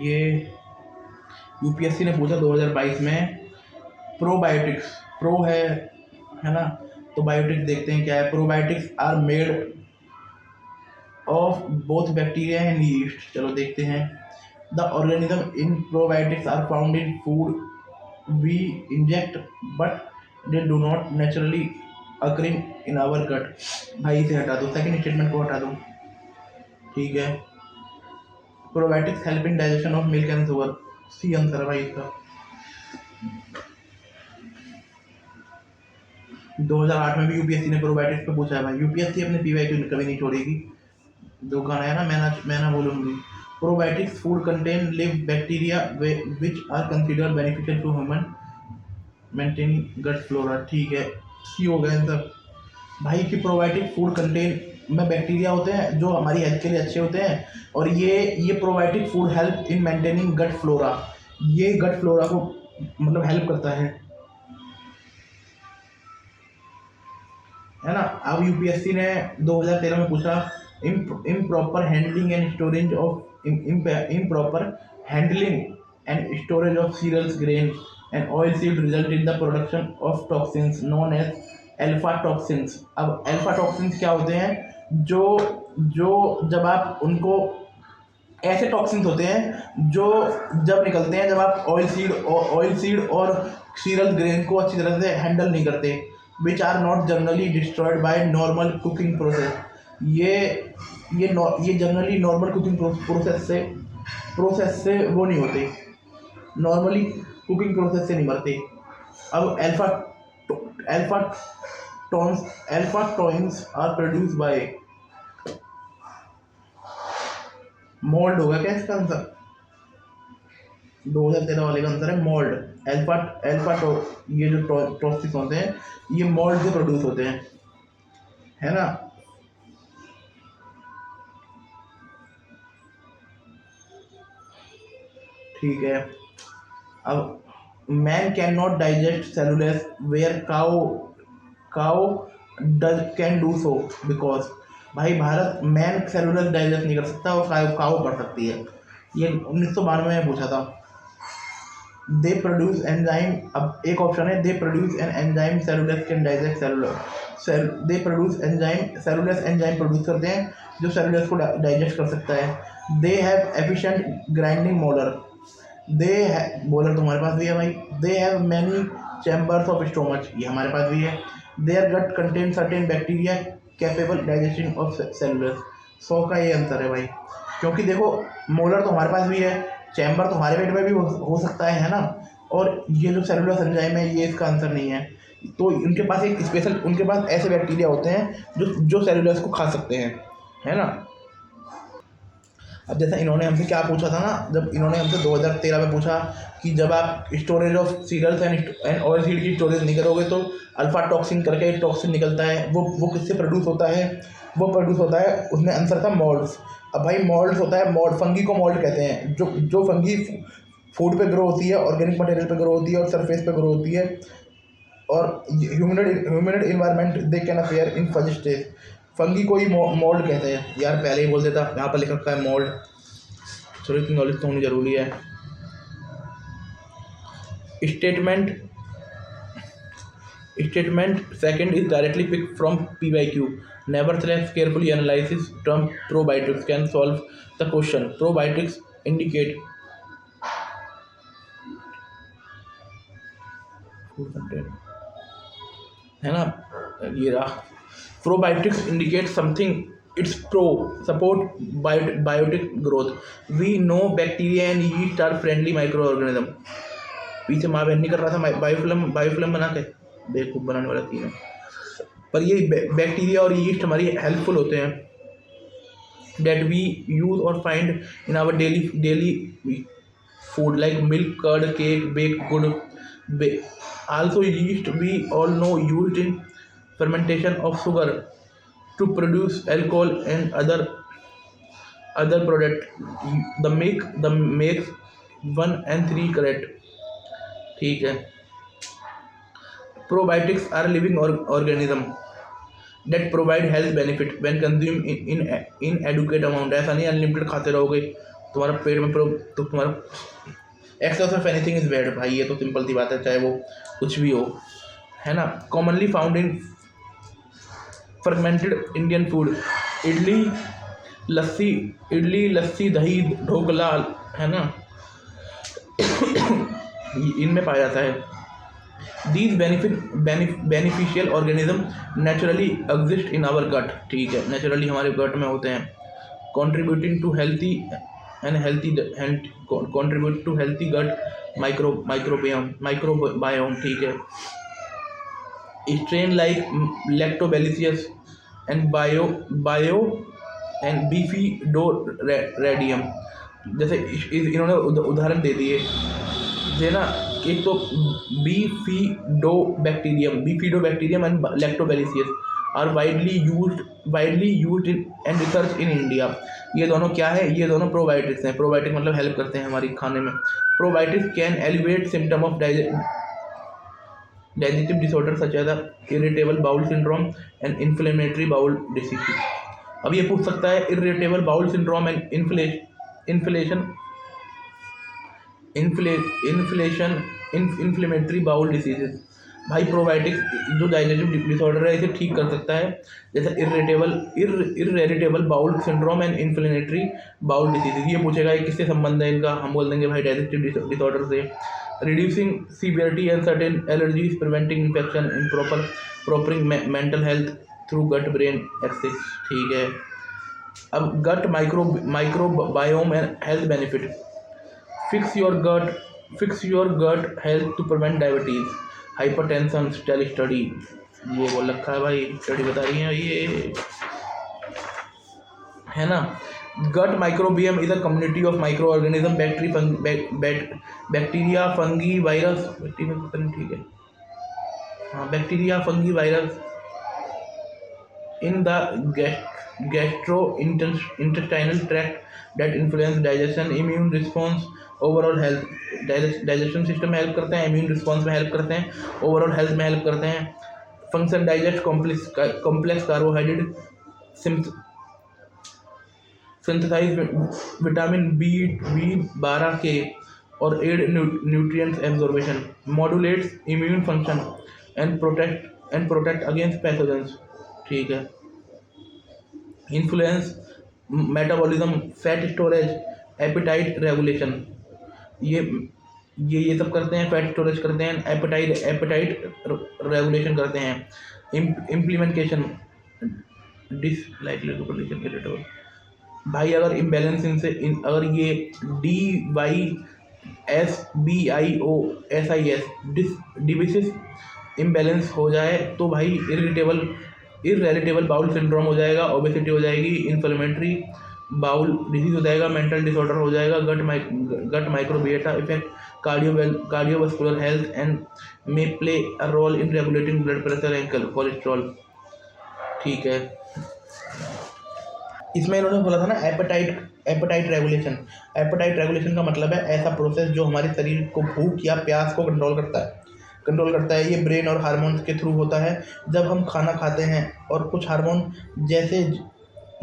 ये यूपीएससी ने पूछा 2022 में। प्रोबायोटिक्स, प्रो है ना, तो बायोटिक्स देखते हैं क्या है। Probiotics are made of both bacteria and yeast. चलो देखते हैं। The organism in probiotics are found in food we inject but they do not naturally occurring in our gut. भाई इसे हटा दो, सेकंड स्टेटमेंट को हटा दो। ठीक है। Probiotics help in digestion of milk and sugar. C answer है भाई इसका। 2008 में भी यूपीएससी ने प्रोबायोटिक्स पे पूछा है भाई। यूपीएससी अपने पीवाईक्यू कभी नहीं छोड़ेगी। जो गाना है ना, मैं ना बोलूँगी। Probiotics food contain live bacteria which are considered beneficial to human maintaining gut flora. ठीक है, सी हो गया आंसर भाई कि प्रोबायोटिक फूड कंटेन में बैक्टीरिया होते हैं जो हमारी हेल्थ के लिए अच्छे होते हैं। और ये probiotic food help in maintaining gut flora. ये गट फ्लोरा को मतलब हेल्प करता है ना। अब यूपीएससी ने 2013 में पूछा improper handling and storage of improper handling and storage of cereals, grains and oil seed result in the production of toxins known as alpha toxins. अब अल्फा टॉक्सिन्स क्या होते हैं? जो जो जब आप उनको, ऐसे टॉक्सिन्स होते हैं जो जब निकलते हैं जब आप ऑयल सीड और सीरियल ग्रेन को अच्छी तरह से हैंडल नहीं करते, which are not generally destroyed by normal cooking process. ये जनरली नॉर्मल कुकिंग प्रोसेस से वो नहीं होते, नॉर्मली कुकिंग प्रोसेस से नहीं मरते। अब alpha alpha toxins are produce by mold. होगा क्या इसका आंसर? 2013 वाले का आंसर है मोल्ड। ये जो टॉक्सिस होते हैं ये मोल्ड से प्रोड्यूस होते हैं, है ना। ठीक है। अब man cannot digest cellulose where cow can do so because. भाई भारत मैन सेलुलोज डाइजेस्ट नहीं कर सकता और काउ कर सकती है। ये 1992 में पूछा था। They produce enzyme. अब एक ऑप्शन है they produce an enzyme cellulose can digest cellulose. They produce enzyme, cellulose enzyme produce करते हैं जो सेलुलोज को डाइजेस्ट कर सकता है। They have efficient grinding molar. Molar तो हमारे पास भी है भाई। They have many chambers of stomach. ये हमारे पास भी है। Their gut contain certain bacteria capable digestion of cellulose. 100 का ये आंसर है भाई। क्योंकि देखो मोलर तो हमारे पास भी है, चैम्बर तो हमारे पेट में भी हो सकता है ना। और ये जो सेलुलोज एंजाइम है ये इसका आंसर नहीं है। तो उनके पास एक स्पेशल, उनके पास ऐसे बैक्टीरिया होते हैं जो सेलुलोज को खा सकते हैं, है ना। अब जैसा इन्होंने हमसे क्या पूछा था ना, जब इन्होंने हमसे 2013 में पूछा कि जब आप storage of cereals and oil seed की स्टोरेज नहीं करोगे तो अल्फा टॉक्सिन करके एक टॉक्सिन निकलता है, वो किससे प्रोड्यूस होता है? वो प्रोड्यूस होता है, उसमें आंसर था मोल्ड्स। अब भाई मोल्ड्स होता है, फंगी को मोल्ड कहते हैं। जो फंगी फूड पे ग्रो होती है, ऑर्गेनिक मटेरियल पे ग्रो होती है और सरफेस पे ग्रो होती है। और humid environment they can appear in fuzz stage. Fungi को ही मोल्ड कहते हैं। यार पहले ही बोल देता, यहाँ पर लिख रखा है मोल्ड। चलो इतनी नॉलेज तो होनी जरूरी है। Statement second is directly pick from PYQ। Nevertheless carefully analysis term probiotics can solve the question. Probiotics indicate food content, है ना। ये रहा। Probiotics indicate something, it's pro support biotic growth. We know bacteria and yeast are friendly micro organism. पीछे माँ बहन नहीं कर रहा था बायोफिल्म बना के, बेवकूफ़ बनाने वाला तीन है। पर ये बैक्टीरिया और यीस्ट हमारी हेल्पफुल होते हैं, that we use or find in our daily food like milk, curd, cake, bake good. Also yeast we all know used in fermentation of sugar to produce alcohol and other product. The makes 1 and 3 correct. ठीक है। Probiotics are living organism that provide health benefit when consumed in adequate amount। ऐसा नहीं unlimited खाते रहोगे तुम्हारा पेट में तो तुम्हारा excess of anything is bad भाई, ये तो सिंपल सी बात है, चाहे वो कुछ भी हो, है ना। Commonly found in fermented Indian food, idli lassi dahi dhokla, है ना, इनमें पाया जाता है। These beneficial organism naturally exist in our gut, ठीक है, नेचुरली हमारे गट में होते हैं। contributing to healthy contribute to healthy gut microbiome, ठीक है। strain like lactobacillus and bio and bifidoradium, जैसे इन्होंने उदाहरण दे दिए जे ना, एक तो bifidobacterium and lactobacillus are widely used in and research in India. ये दोनों क्या है, ये दोनों प्रोबायोटिक्स हैं। प्रोबायोटिक मतलब हेल्प करते हैं हमारी खाने में। Probiotics can alleviate symptom of digestive disorder such as irritable bowel syndrome and inflammatory bowel disease. अब ये पूछ सकता है irritable bowel syndrome and inflammatory bowel diseases. भाई प्रोबायोटिक्स जो डाइजेस्टिव डिसऑर्डर है इसे ठीक कर सकता है, जैसे irritable bowel syndrome and inflammatory bowel diseases. ये पूछेगा ये किससे संबंध है इनका, हम बोल देंगे भाई डाइजेस्टिव डिसऑर्डर से। Reducing severity and certain allergies, preventing infection, prospering mental health through gut brain axis, ठीक है। अब gut microbiome and health benefit. Fix your gut health to prevent diabetes, hypertension, study। वो बोल रखा है भाई, स्टडी बता रही है ये, है ना। Gut microbiome is a community of micro organism, bacteria fungi virus, ठीक है, हाँ, bacteria fungi virus in the gastrointestinal tract that influence digestion, immune response, overall health। Digestion system में हेल्प करते हैं, इम्यून रिस्पॉन्स में हेल्प करते हैं, overall health में हेल्प करते हैं। Function digest complex carbohydrate, synthesize vitamin B12 K और aid nutrients absorption, modulates immune function and protect against pathogens, ठीक है। Influence metabolism, fat storage, appetite regulation, ये सब करते हैं, फैट स्टोरेज करते हैं, एपेटाइट रेगुलेशन करते हैं। Implementation dislocation irritable. भाई अगर इम्बैलेंस अगर ये DYSBIOSIS डिविसिस इम्बैलेंस हो जाए तो भाई इरिटेबल बाउल सिंड्रोम हो जाएगा, ओबेसिटी हो जाएगी, इन्फ्लेमेटरी बाउल डिसीज हो जाएगा, मेंटल डिसऑर्डर हो जाएगा, gut microbiota effect cardiovascular health and may play a role in regulating blood pressure and cholesterol, ठीक है। इसमें इन्होंने बोला था ना एपेटाइट रेगुलेशन का मतलब है ऐसा प्रोसेस जो हमारे शरीर को भूख या प्यास को कंट्रोल करता है। ये ब्रेन और हार्मोन्स के थ्रू होता है। जब हम खाना खाते हैं और कुछ हार्मोन जैसे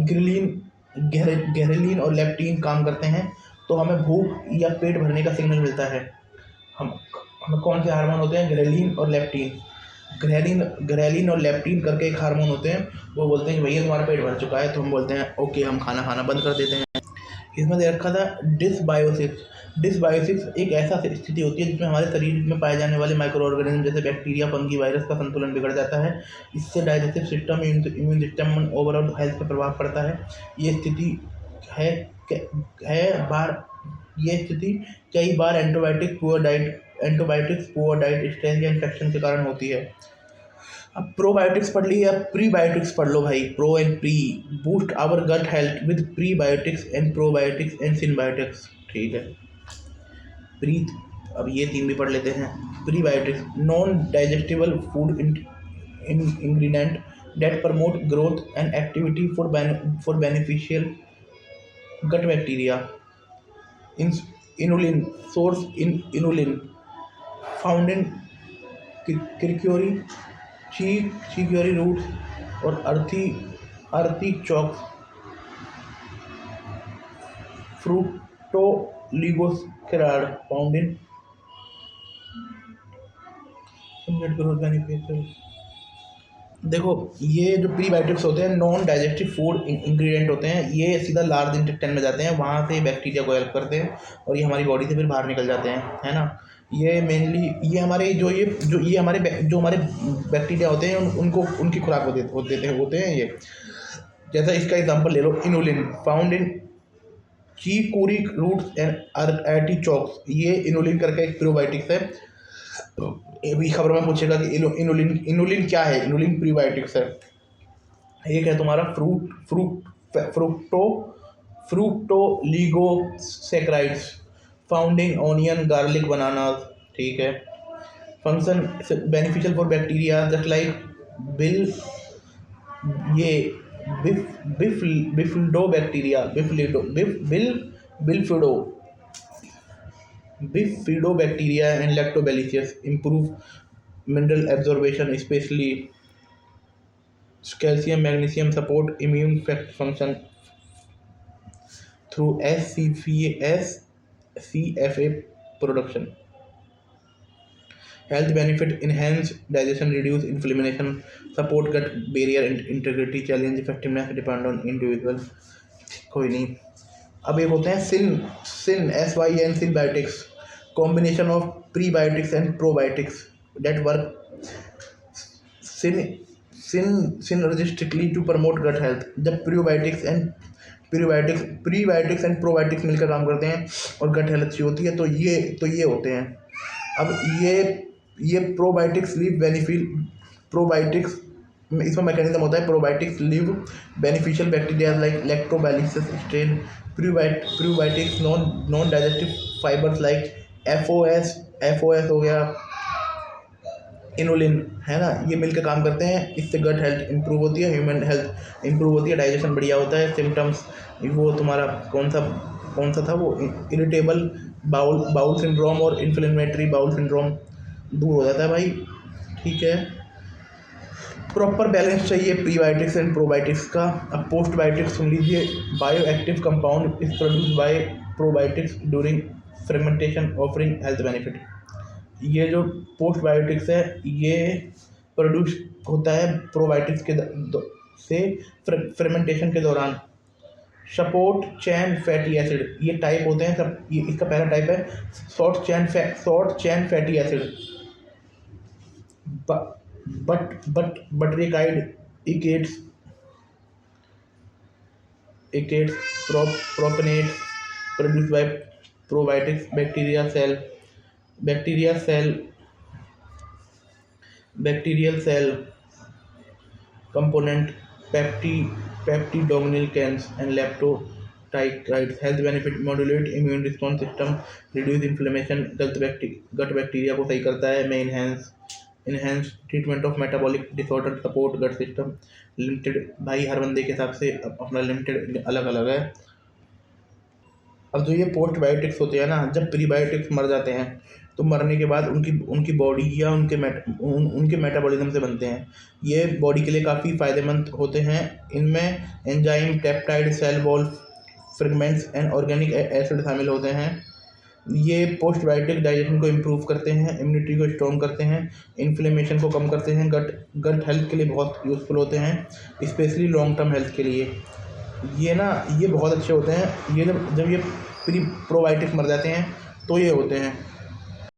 ग्रेलिन और लेप्टिन काम करते हैं तो हमें भूख या पेट भरने का सिग्नल मिलता है। हमें कौन से हार्मोन होते हैं, ग्रेलिन और लेप्टिन करके एक हार्मोन होते हैं, वो बोलते हैं कि भैया तुम्हारा पेट भर चुका है, तो हम बोलते हैं ओके हम खाना खाना बंद कर देते हैं। इसमें दे रखा था डिसबायोसिस एक ऐसा स्थिति होती है जिसमें हमारे शरीर में पाए जाने वाले माइक्रो ऑर्गेनिज्म जैसे बैक्टीरिया फंगी वायरस का संतुलन बिगड़ जाता है। इससे digestive system, immune system, overall health पर प्रभाव पड़ता है। ये स्थिति कई बार एंटीबायोटिक्स पुअर डाइट, स्ट्रेस या इन्फेक्शन के कारण होती है। अब प्रोबायोटिक्स पढ़ ली या प्रीबायोटिक्स पढ़ लो भाई, pro and pre. Boost our gut health with prebiotics and probiotics and synbiotics, ठीक है। प्री, अब ये तीन भी पढ़ लेते हैं। Prebiotics non digestible food ingredient that promote growth and activity for beneficial gut bacteria. Inulin source inulin found in chicory roots और artichoke fruit Lactobacillus found in growth beneficial। देखो, ये जो प्रीबायोटिक्स होते हैं नॉन डाइजेस्टिव फूड इंग्रेडिएंट होते हैं, ये सीधा लार्ज इंटेस्टाइन में जाते हैं, वहाँ से बैक्टीरिया को हेल्प करते हैं और ये हमारी बॉडी से फिर बाहर निकल जाते हैं, है ना। ये मेनली ये हमारे जो हमारे बैक्टीरिया होते हैं उनको उनकी खुराक होते हैं ये। जैसा इसका एग्जांपल ले लो, inulin found in chicory roots and artichokes. ये इनुलिन करके एक प्रोबायोटिक्स है। अभी खबर में पूछेगा कि इनुलिन क्या है। इनुलिन प्रीबायोटिक्स है। एक है तुम्हारा fructooligosaccharides found in onion, garlic, bananas, ठीक है। Function beneficial for bacteria just like Bifidobacteria and Lactobacillus improve mineral absorption, especially calcium, magnesium, support immune function through CFA production. Health benefit: enhance digestion, reduce inflammation, support gut barrier integrity, challenge effectiveness depend on individual। कोई नहीं। अब एक होते हैं SYN SYN combination of prebiotics and probiotics that work synergistically to promote gut health। जब prebiotics and probiotics मिलकर काम करते हैं और गट हेल्थ अच्छी होती है तो ये होते हैं। अब ये प्रोबायोटिक्स इसमें मैकेनिज्म होता है। Probiotics leave beneficial bacteria like lactobacillus strain, prebiotics non digestive fibres like FOS हो गया, इनुलिन, है ना। ये मिलकर काम करते हैं, इससे गट हेल्थ इंप्रूव होती है, ह्यूमन हेल्थ इंप्रूव होती है, डाइजेशन बढ़िया होता है। सिम्टम्स वो तुम्हारा कौन सा था वो, इरिटेबल बाउल सिंड्रोम और इन्फ्लेमेटरी बाउल सिंड्रोम दूर हो जाता है भाई, ठीक है। प्रॉपर बैलेंस चाहिए प्रीबायोटिक्स एंड प्रोबायोटिक्स का। अब पोस्टबायोटिक्स सुन लीजिए। Bio active compound is produce by probiotics during fermentation offering health benefit. ये जो पोस्टबायोटिक्स है ये प्रोड्यूस होता है प्रोबायोटिक्स से फर्मेंटेशन के दौरान। सपोर्ट चेन फैटी एसिड, ये टाइप होते हैं सब। ये इसका पहला टाइप है short chain fatty acid, butyric acid acetates propionate produce by probiotics bacterial cell component peptidoglycans and leptospiroids। health benefit: modulate immune response system, reduce inflammation, gut bacteria को सही करता है। में enhance treatment of metabolic disorder, support gut system। Limited भाई हर बंदे के हिसाब से अपना लिमिटेड अलग अलग है। अब जो ये पोस्टबायोटिक्स होते हैं ना, जब प्रीबायोटिक्स मर जाते हैं तो मरने के बाद उनकी बॉडी या उनके मेटाबॉलिज्म से बनते हैं। ये बॉडी के लिए काफ़ी फ़ायदेमंद होते हैं। इनमें enzyme, peptide, cell wall fragments and organic acid शामिल होते हैं। ये पोस्टबायोटिक डाइजेशन को इम्प्रूव करते हैं, इम्यूनिटी को स्ट्रॉन्ग करते हैं, इन्फ्लेमेशन को कम करते हैं, गट हेल्थ के लिए बहुत यूज़फुल होते हैं, स्पेशली लॉन्ग टर्म हेल्थ के लिए। ये बहुत अच्छे होते हैं। ये जब ये प्रोबायोटिक्स मर जाते हैं तो ये होते हैं।